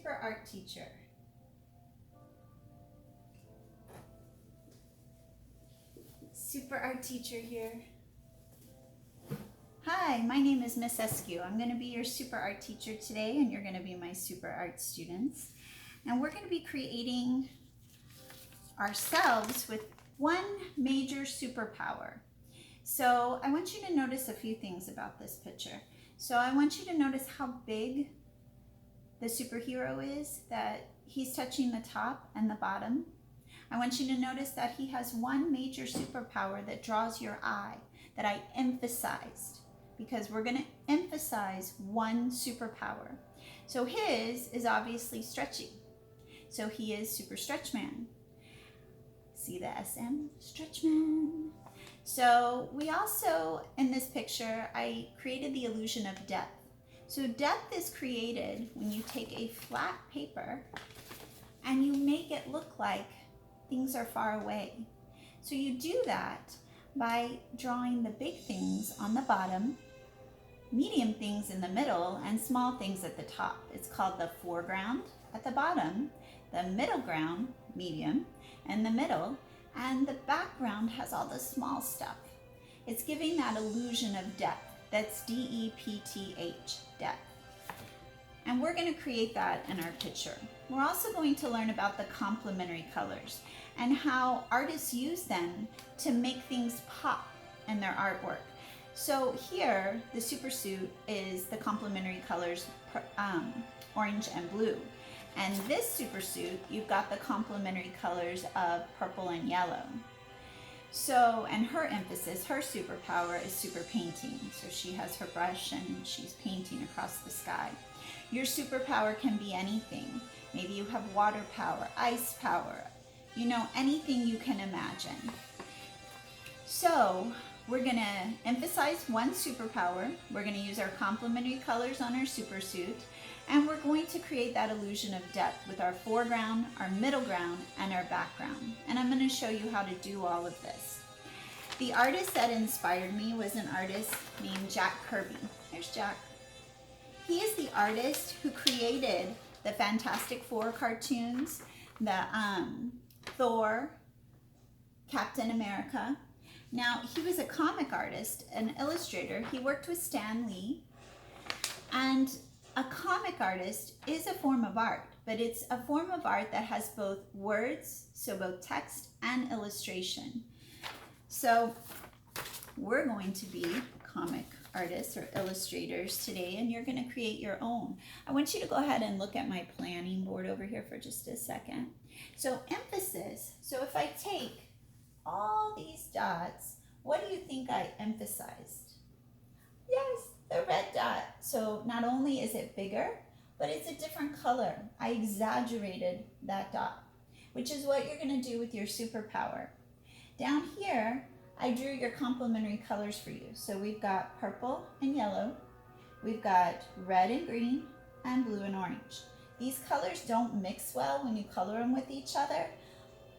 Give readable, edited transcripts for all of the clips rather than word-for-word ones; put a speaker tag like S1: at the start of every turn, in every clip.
S1: super art teacher. Super art teacher here. Hi, my name is Miss Eskew. I'm going to be your super art teacher today, and you're going to be my super art students. And we're going to be creating ourselves with one major superpower. So I want you to notice a few things about this picture. So I want you to notice how big the superhero is, that he's touching the top and the bottom. I want you to notice that he has one major superpower that draws your eye, that I emphasized, because we're going to emphasize one superpower. So his is obviously stretchy. So he is Super Stretch Man. See the SM? Stretch Man. So we also, in this picture, I created the illusion of depth. So depth is created when you take a flat paper and you make it look like things are far away. So you do that by drawing the big things on the bottom, medium things in the middle, and small things at the top. It's called the foreground at the bottom, the middle ground, medium, and the middle, and the background has all the small stuff. It's giving that illusion of depth. That's D-E-P-T-H, depth. And we're going to create that in our picture. We're also going to learn about the complementary colors and how artists use them to make things pop in their artwork. So here, the super suit is the complementary colors, orange and blue. And this super suit, you've got the complementary colors of purple and yellow. So, and her emphasis, her superpower is super painting. So she has her brush and she's painting across the sky. Your superpower can be anything. Maybe you have water power, ice power, anything you can imagine. So we're gonna emphasize one superpower. We're gonna use our complementary colors on our super suit, and we're going to create that illusion of depth with our foreground, our middle ground, and our background. And I'm gonna show you how to do all of this. The artist that inspired me was an artist named Jack Kirby. There's Jack. He is the artist who created the Fantastic Four cartoons, the Thor, Captain America. Now, he was a comic artist, an illustrator. He worked with Stan Lee. And a comic artist is a form of art, but it's a form of art that has both words, so both text and illustration. So we're going to be comic artists or illustrators today, and you're going to create your own. I want you to go ahead and look at my planning board over here for just a second. So emphasis, so if I take all these dots, what do you think I emphasized? Yes, the red dot. So not only is it bigger, but it's a different color. I exaggerated that dot, which is what you're going to do with your superpower. Down here, I drew your complementary colors for you. So we've got purple and yellow, we've got red and green, and blue and orange. These colors don't mix well when you color them with each other,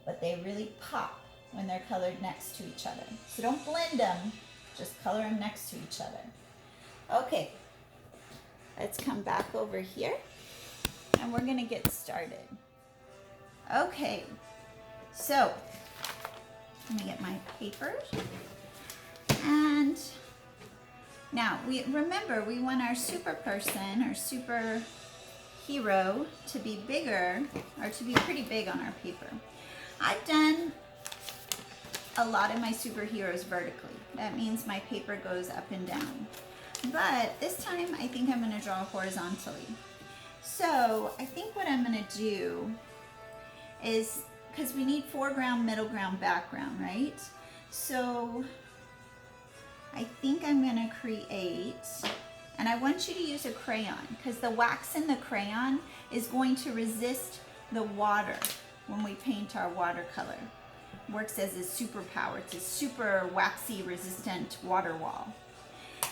S1: but they really pop when they're colored next to each other. So don't blend them, just color them next to each other. Okay, let's come back over here, and we're gonna get started. Okay, so let me get my papers. And now we want our super person or super hero to be bigger, or to be pretty big on our paper. I've done a lot of my superheroes vertically. That means my paper goes up and down. But this time I think I'm gonna draw horizontally. So I think what I'm gonna do is, because we need foreground, middle ground, background, right? So I think I'm gonna create, and I want you to use a crayon, because the wax in the crayon is going to resist the water when we paint our watercolor. Works as a superpower. It's a super waxy resistant water wall.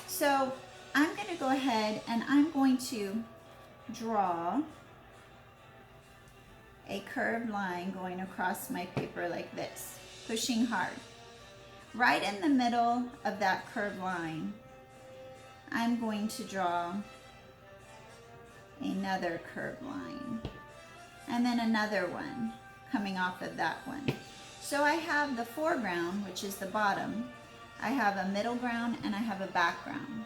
S1: So I'm going to go ahead and I'm going to draw a curved line going across my paper like this, pushing hard. Right in the middle of that curved line, I'm going to draw another curved line, and then another one coming off of that one. So I have the foreground, which is the bottom, I have a middle ground, and I have a background.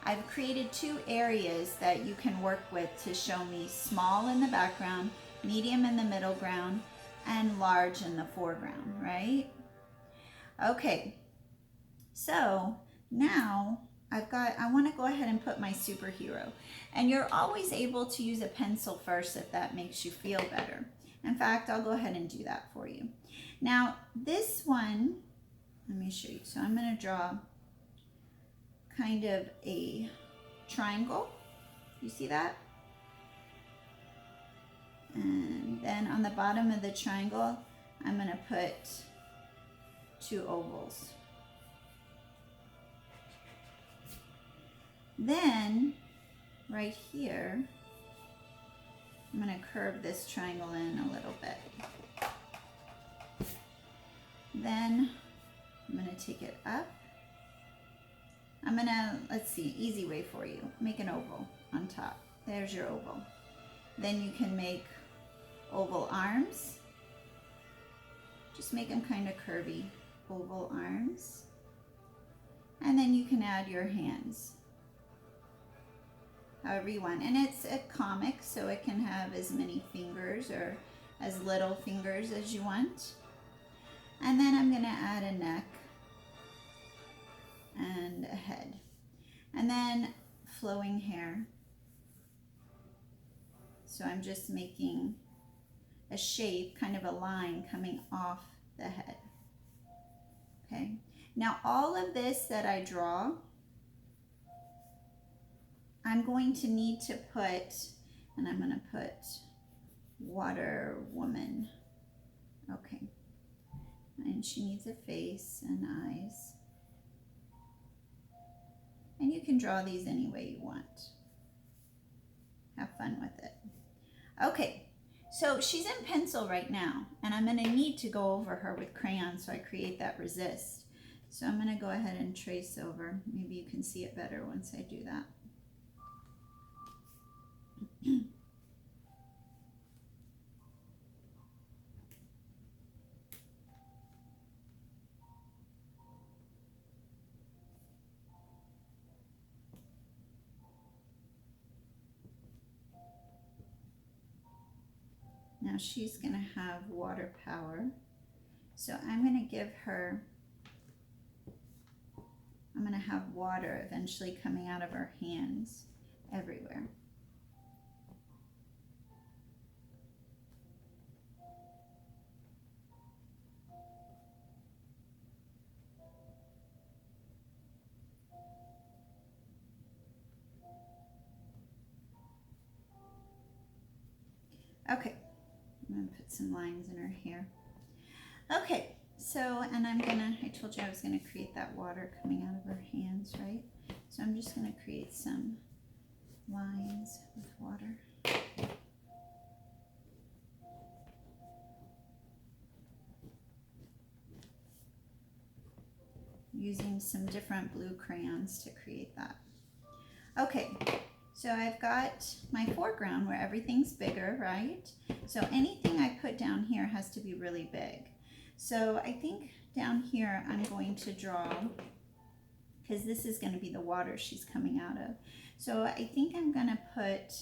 S1: I've created two areas that you can work with to show me small in the background, medium in the middle ground, and large in the foreground, right? Okay, so now I want to go ahead and put my superhero. And you're always able to use a pencil first if that makes you feel better. In fact, I'll go ahead and do that for you. Now, this one, let me show you. So I'm going to draw kind of a triangle. You see that? And then on the bottom of the triangle, I'm going to put two ovals. Then, right here, I'm going to curve this triangle in a little bit. Then, I'm going to take it up. I'm going to, let's see, easy way for you. Make an oval on top. There's your oval. Then you can make oval arms. Just make them kind of curvy. Oval arms. And then you can add your hands. However you want. And it's a comic, so it can have as many fingers or as little fingers as you want. And then I'm going to add a neck and a head. And then flowing hair. So I'm just making a shape, kind of a line coming off the head. Okay. Now all of this that I draw, I'm going to need to put, and I'm going to put water woman. Okay. And she needs a face and eyes. And you can draw these any way you want. Have fun with it. Okay, so she's in pencil right now, and I'm going to need to go over her with crayon so I create that resist. So I'm going to go ahead and trace over. Maybe you can see it better once I do that. Now she's going to have water power. So I'm going to give her, I'm going to have water eventually coming out of her hands everywhere. Okay. I'm going to put some lines in her hair. Okay, so, and I'm going to, I told you I was going to create that water coming out of her hands, right? So I'm just going to create some lines with water. Using some different blue crayons to create that. Okay. So I've got my foreground where everything's bigger, right? So anything I put down here has to be really big. So I think down here I'm going to draw, because this is going to be the water she's coming out of. So I think I'm going to put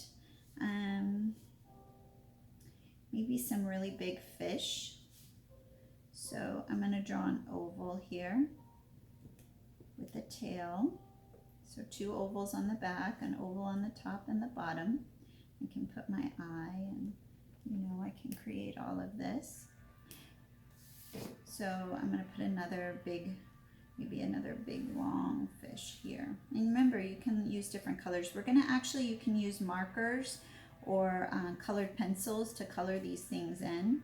S1: maybe some really big fish. So I'm going to draw an oval here with a tail. So two ovals on the back, an oval on the top and the bottom. I can put my eye, and you know I can create all of this. So I'm going to put another big, maybe another big long fish here. And remember, you can use different colors. We're going to actually, you can use markers or colored pencils to color these things in.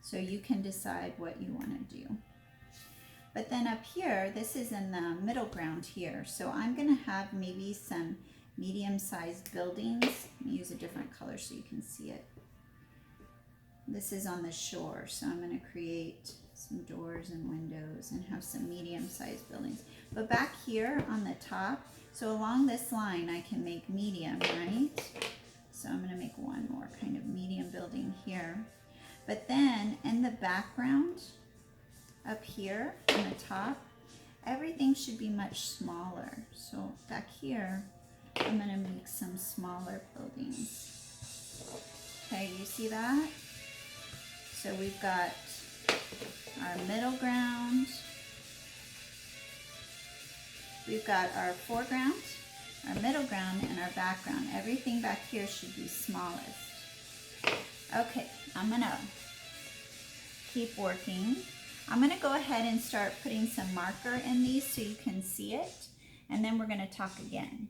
S1: So you can decide what you want to do. But then up here, this is in the middle ground here. So I'm going to have maybe some medium-sized buildings. Let me use a different color so you can see it. This is on the shore, so I'm going to create some doors and windows and have some medium-sized buildings. But back here on the top, so along this line I can make medium, right? So I'm gonna make one more kind of medium building here. But then in the background, up here on the top, everything should be much smaller. So back here, I'm gonna make some smaller buildings. Okay, you see that? So we've got our middle ground, we've got our foreground, our middle ground, and our background. Everything back here should be smallest. Okay, I'm gonna keep working. I'm gonna go ahead and start putting some marker in these so you can see it, and then we're gonna talk again.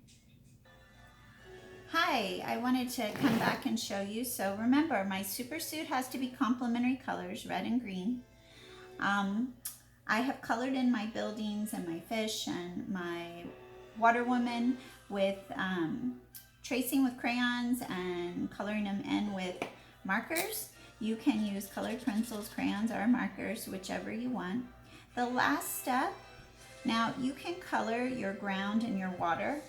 S1: Hi, I wanted to come back and show you. So remember, my super suit has to be complementary colors, red and green. I have colored in my buildings and my fish and my water woman with tracing with crayons and coloring them in with markers. You can use colored pencils, crayons, or markers, whichever you want. The last step, now you can color your ground and your water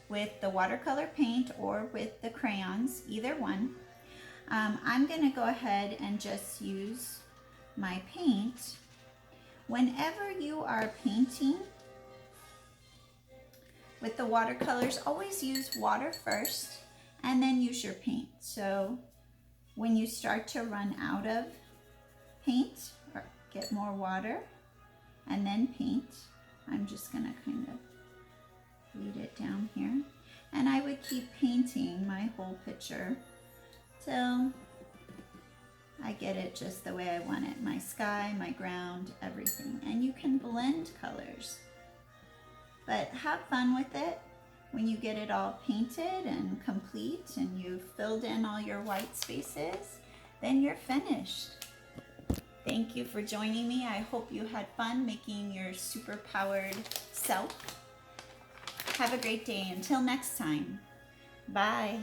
S1: with the watercolor paint or with the crayons, either one. I'm gonna go ahead and just use my paint. Whenever you are painting with the watercolors, always use water first and then use your paint. So when you start to run out of paint, or get more water and then paint, I'm just gonna kind of lead it down here, and I would keep painting my whole picture till I get it just the way I want it. My sky, my ground, everything. And you can blend colors, but have fun with it. When you get it all painted and complete and you've filled in all your white spaces, then you're finished. Thank you for joining me. I hope you had fun making your super powered self. Have a great day. Until next time. Bye.